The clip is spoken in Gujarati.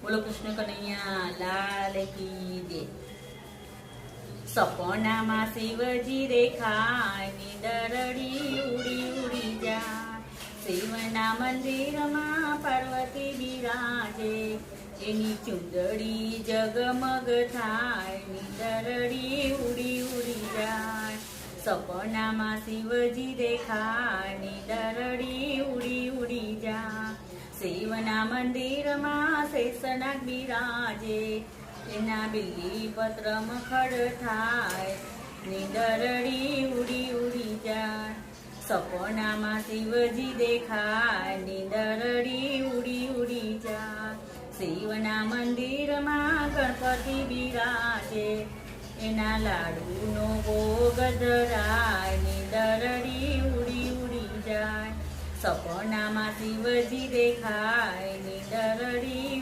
બોલો કૃષ્ણ કનૈયા લાલ કી જય. સપનામાં શિવજી દેખાય, નીંદરડી ઉડી ઉડી જાય. શિવના મંદિરમાં પાર્વતી બિરાજે, એની ચુંદડી જગમગ થાય, નીંદરડી ઉડી ઉડી જાય. સપનામાં શિવજી દેખાય, નીંદરડી ઉડી ઉડી જાય. શિવના મંદિરમાં શેષનાગ બિરાજે, એના બિલ્લી પત્ર મખડ થાય, નીંદરડી ઉડી ઉડી જાય. સપનામાં શિવજી દેખાય, નીંદરડી ઉડી ઉડી જાય. શિવના મંદિરમાં ગણપતિ બિરાજે, એના લાડુનો ભોગ ધરાય, નીંદરડી ઉડી ઉડી જાય. સપનામાં શિવજી દેખાય, નીંદરડી